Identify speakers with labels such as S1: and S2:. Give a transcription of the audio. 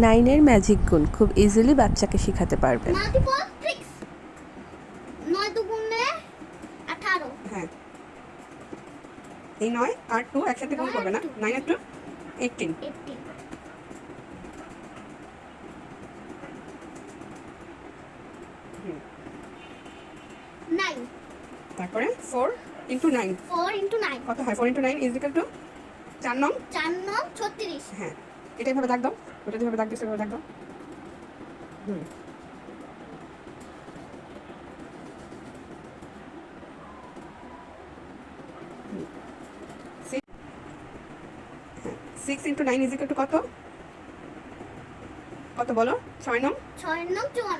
S1: নাইনের ম্যাজিক গুণ খুব ইজিলি বাচ্চাকে শেখাতে পারবেন।
S2: হ্যাঁ, এই 9 আর 2 একসাথে গুণ করবে না। 9 আর 2 18। তারপরে 4 ইন্টু 9 কত হয়? 4 ইন্টু 9 ইজ ইকুয়াল টু 4 নং
S3: 36।
S2: হ্যাঁ, এটা এভাবে দাগ দাও। ওটা যেভাবে দাগ দিছো এভাবে দাগ দাও। হুম, 6 ইন্টু 9 ইজ ইকুয়াল টু কত? কত বলো? 6 নং
S3: 54।